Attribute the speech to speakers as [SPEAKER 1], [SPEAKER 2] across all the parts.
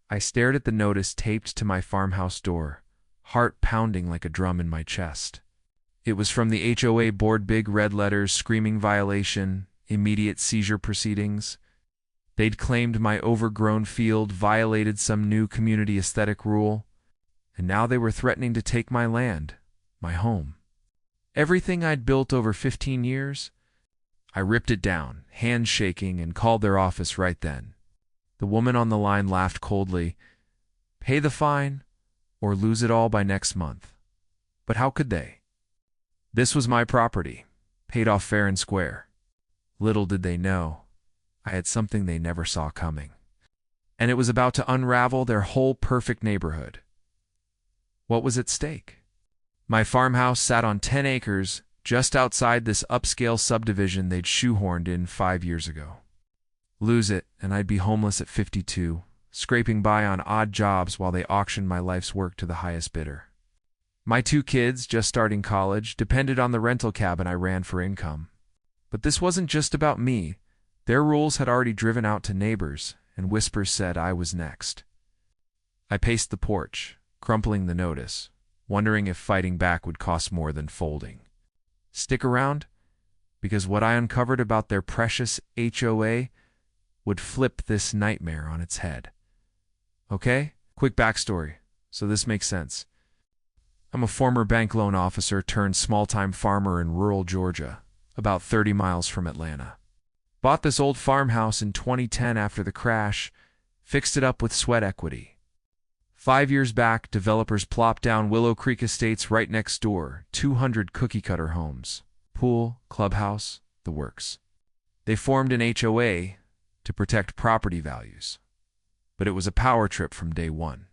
[SPEAKER 1] I stared at the notice taped to my farmhouse door, heart pounding like a drum in my chest. It was from the HOA board, big red letters screaming violation, immediate seizure proceedings. They'd claimed my overgrown field violated some new community aesthetic rule, and now they were threatening to take my land, my home. Everything I'd built over 15 years. I ripped it down, hands shaking, and called their office right then. The woman on the line laughed coldly. Pay the fine, or lose it all by next month. But how could they? This was my property, paid off fair and square. Little did they know, I had something they never saw coming. And it was about to unravel their whole perfect neighborhood. What was at stake? My farmhouse sat on 10 acres just outside this upscale subdivision they'd shoehorned in 5 years ago. Lose it, and I'd be homeless at 52, scraping by on odd jobs while they auctioned my life's work to the highest bidder. My 2 kids, just starting college, depended on the rental cabin I ran for income. But this wasn't just about me. Their rules had already driven out to neighbors, and whispers said I was next. I paced the porch, crumpling the notice, wondering if fighting back would cost more than folding. Stick around, because what I uncovered about their precious HOA would flip this nightmare on its head. Okay? Quick backstory, so this makes sense. I'm a former bank loan officer turned small-time farmer in rural Georgia, about 30 miles from Atlanta. Bought this old farmhouse in 2010 after the crash, fixed it up with sweat equity. 5 years back, developers plopped down Willow Creek Estates right next door, 200 cookie-cutter homes, pool, clubhouse, the works. They formed an HOA to protect property values, but it was a power trip from day one.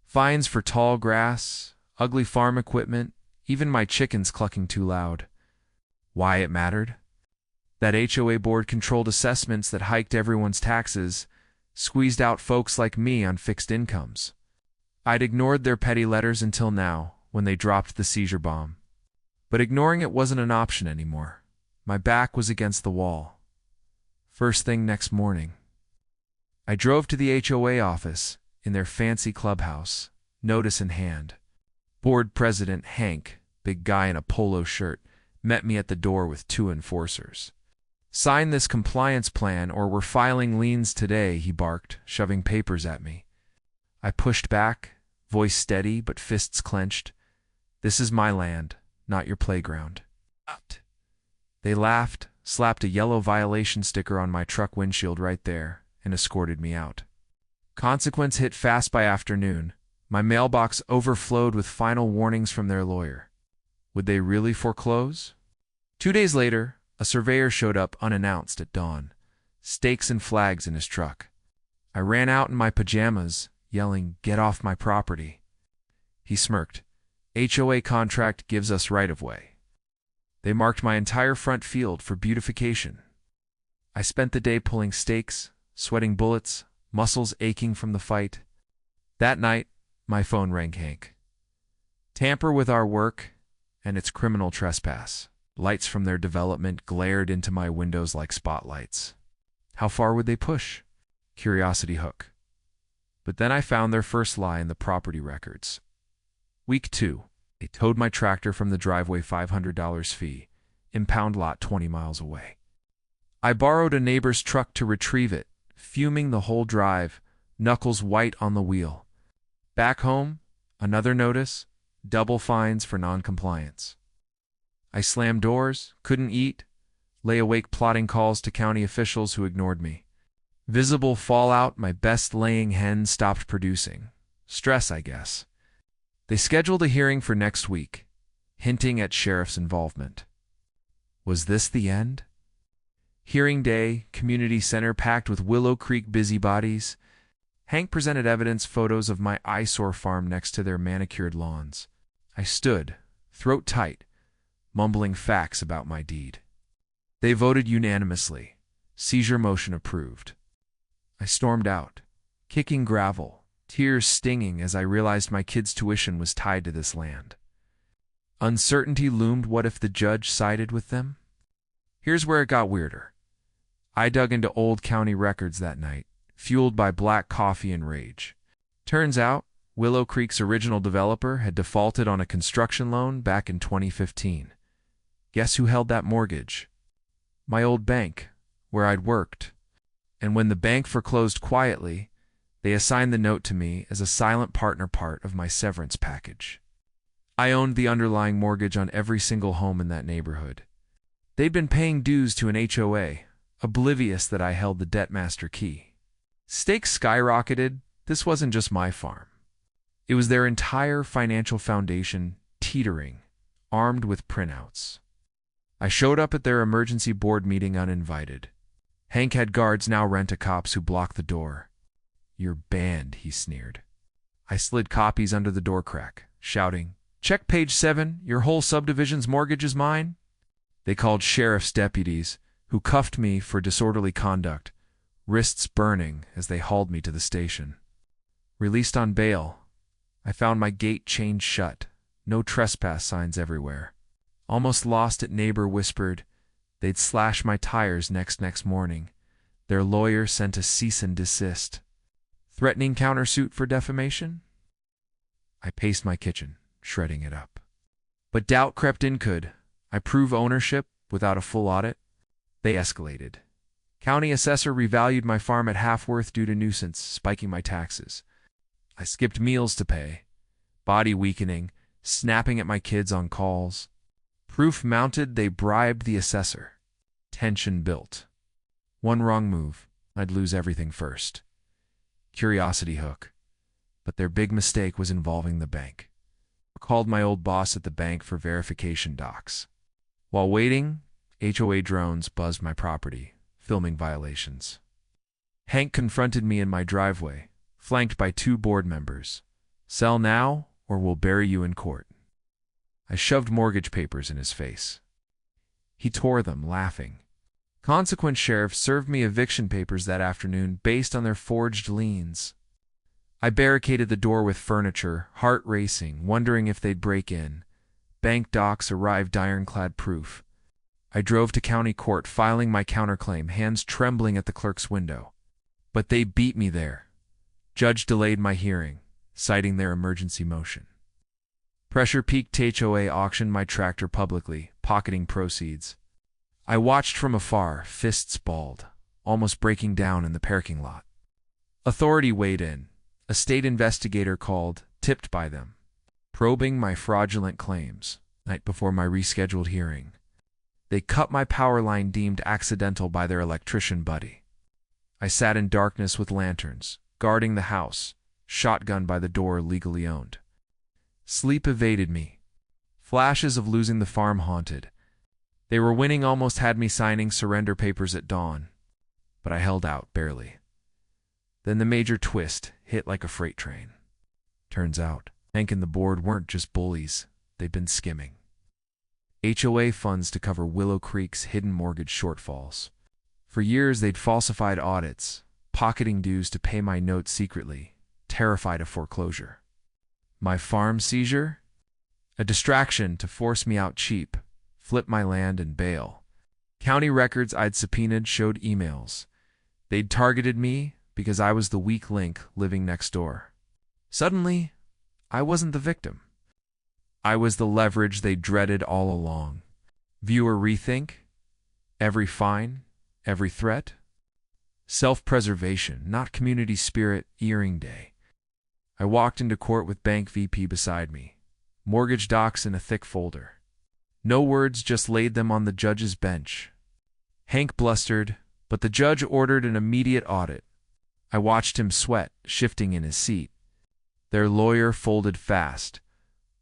[SPEAKER 1] Fines for tall grass, ugly farm equipment, even my chickens clucking too loud. Why it mattered? That HOA board controlled assessments that hiked everyone's taxes, squeezed out folks like me on fixed incomes. I'd ignored their petty letters until now, when they dropped the seizure bomb. But ignoring it wasn't an option anymore. My back was against the wall. First thing next morning, I drove to the HOA office in their fancy clubhouse, notice in hand. Board President Hank, big guy in a polo shirt, met me at the door with 2 enforcers. Sign this compliance plan or we're filing liens today, he barked, shoving papers at me. I pushed back, voice steady but fists clenched. This is my land, not your playground. They laughed, slapped a yellow violation sticker on my truck windshield right there, and escorted me out. Consequence hit fast by afternoon. My mailbox overflowed with final warnings from their lawyer. Would they really foreclose? 2 days later, a surveyor showed up unannounced at dawn, stakes and flags in his truck. I ran out in my pajamas, yelling, "Get off my property." He smirked. HOA contract gives us right-of-way. They marked my entire front field for beautification. I spent the day pulling stakes, sweating bullets, muscles aching from the fight. That night, my phone rang Hank. Tamper with our work, and it's criminal trespass. Lights from their development glared into my windows like spotlights. How far would they push? Curiosity hook. But then I found their first lie in the property records. Week 2, they towed my tractor from the driveway, $500 fee, impound lot 20 miles away. I borrowed a neighbor's truck to retrieve it, fuming the whole drive, knuckles white on the wheel. Back home, another notice, double fines for noncompliance. I slammed doors, couldn't eat, lay awake plotting calls to county officials who ignored me. Visible fallout, my best laying hen stopped producing. Stress, I guess. They scheduled a hearing for next week, hinting at sheriff's involvement. Was this the end? Hearing day, community center packed with Willow Creek busybodies. Hank presented evidence photos of my eyesore farm next to their manicured lawns. I stood, throat tight, mumbling facts about my deed. They voted unanimously. Seizure motion approved. I stormed out, kicking gravel, tears stinging as I realized my kids' tuition was tied to this land. Uncertainty loomed. What if the judge sided with them? Here's where it got weirder. I dug into old county records that night, fueled by black coffee and rage. Turns out, Willow Creek's original developer had defaulted on a construction loan back in 2015. Guess who held that mortgage? My old bank, where I'd worked. And when the bank foreclosed quietly, they assigned the note to me as a silent partner part of my severance package. I owned the underlying mortgage on every single home in that neighborhood. They'd been paying dues to an HOA, oblivious that I held the debt master key. Stakes skyrocketed. This wasn't just my farm. It was their entire financial foundation teetering, armed with printouts. I showed up at their emergency board meeting uninvited. Hank had guards, now rent-a-cops, who blocked the door. "You're banned," he sneered. I slid copies under the door crack, shouting, "Check page 7, your whole subdivision's mortgage is mine." They called sheriff's deputies, who cuffed me for disorderly conduct, wrists burning as they hauled me to the station. Released on bail, I found my gate chained shut, no trespass signs everywhere. Almost lost it, neighbor whispered they'd slash my tires next morning. Their lawyer sent a cease and desist. Threatening countersuit for defamation? I paced my kitchen, shredding it up. But doubt crept in. Could I prove ownership without a full audit? They escalated. County assessor revalued my farm at half worth due to nuisance, spiking my taxes. I skipped meals to pay, body weakening, snapping at my kids on calls. Proof mounted, they bribed the assessor. Tension built. One wrong move, I'd lose everything first. Curiosity hook. But their big mistake was involving the bank. I called my old boss at the bank for verification docs. While waiting, HOA drones buzzed my property, filming violations. Hank confronted me in my driveway, flanked by 2 board members. "Sell now, or we'll bury you in court." I shoved mortgage papers in his face. He tore them, laughing. Consequent sheriff served me eviction papers that afternoon based on their forged liens. I barricaded the door with furniture, heart racing, wondering if they'd break in. Bank docs arrived, ironclad proof. I drove to county court, filing my counterclaim, hands trembling at the clerk's window. But they beat me there. Judge delayed my hearing, citing their emergency motion. Pressure peaked. HOA auctioned my tractor publicly, pocketing proceeds. I watched from afar, fists balled, almost breaking down in the parking lot. Authority weighed in. A state investigator called, tipped by them, probing my fraudulent claims, night before my rescheduled hearing. They cut my power line deemed accidental by their electrician buddy. I sat in darkness with lanterns, guarding the house, shotgun by the door legally owned. Sleep evaded me. Flashes of losing the farm haunted. They were winning, almost had me signing surrender papers at dawn. But I held out, barely. Then the major twist hit like a freight train. Turns out, Hank and the board weren't just bullies, they'd been skimming HOA funds to cover Willow Creek's hidden mortgage shortfalls. For years they'd falsified audits, pocketing dues to pay my note secretly, terrified of foreclosure. My farm seizure? A distraction to force me out cheap, flip my land and bail. County records I'd subpoenaed showed emails. They'd targeted me because I was the weak link living next door. Suddenly, I wasn't the victim. I was the leverage they dreaded all along. Viewer rethink? Every fine? Every threat? Self-preservation, not community spirit. Earring day. I walked into court with bank VP beside me, mortgage docs in a thick folder. No words, just laid them on the judge's bench. Hank blustered, but the judge ordered an immediate audit. I watched him sweat, shifting in his seat. Their lawyer folded fast.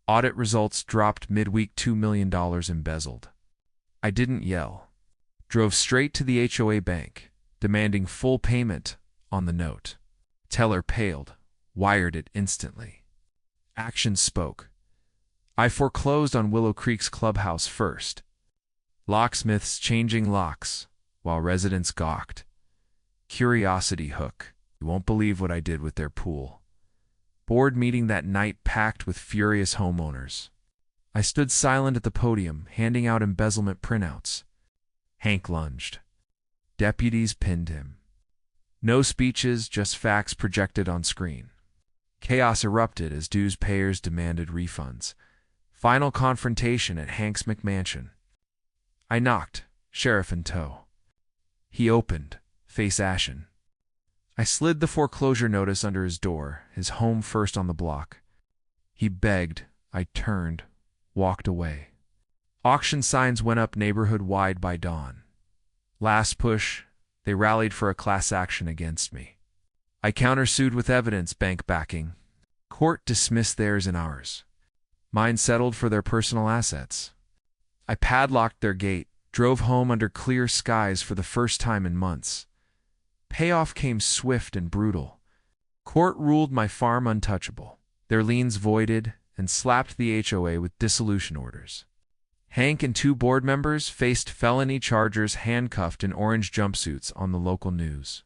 [SPEAKER 1] Audit results dropped midweek, $2 million embezzled. I didn't yell. Drove straight to the HOA bank, demanding full payment on the note. Teller paled, wired it instantly. Action spoke. I foreclosed on Willow Creek's clubhouse first. Locksmiths changing locks, while residents gawked. Curiosity hook. You won't believe what I did with their pool. Board meeting that night packed with furious homeowners. I stood silent at the podium, handing out embezzlement printouts. Hank lunged. Deputies pinned him. No speeches, just facts projected on screen. Chaos erupted as dues payers demanded refunds. Final confrontation at Hank's McMansion. I knocked, sheriff in tow. He opened, face ashen. I slid the foreclosure notice under his door, his home first on the block. He begged. I turned, walked away. Auction signs went up neighborhood-wide by dawn. Last push, they rallied for a class action against me. I countersued with evidence, bank backing. Court dismissed theirs and ours. Mine settled for their personal assets. I padlocked their gate, drove home under clear skies for the first time in months. Payoff came swift and brutal. Court ruled my farm untouchable, their liens voided, and slapped the HOA with dissolution orders. Hank and 2 board members faced felony charges handcuffed in orange jumpsuits on the local news.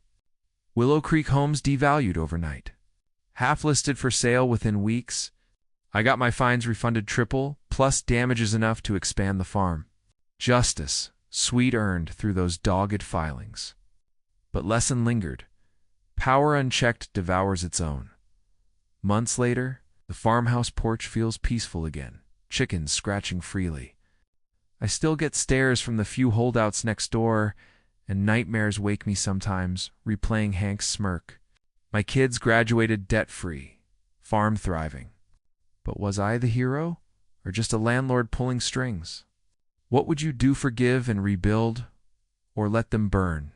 [SPEAKER 1] Willow Creek homes devalued overnight. Half listed for sale within weeks. I got my fines refunded triple, plus damages enough to expand the farm. Justice, sweet earned through those dogged filings. But lesson lingered. Power unchecked devours its own. Months later, the farmhouse porch feels peaceful again, chickens scratching freely. I still get stares from the few holdouts next door, and nightmares wake me sometimes, replaying Hank's smirk. My kids graduated debt-free, farm thriving. But was I the hero, or just a landlord pulling strings? What would you do? Forgive and rebuild, or let them burn?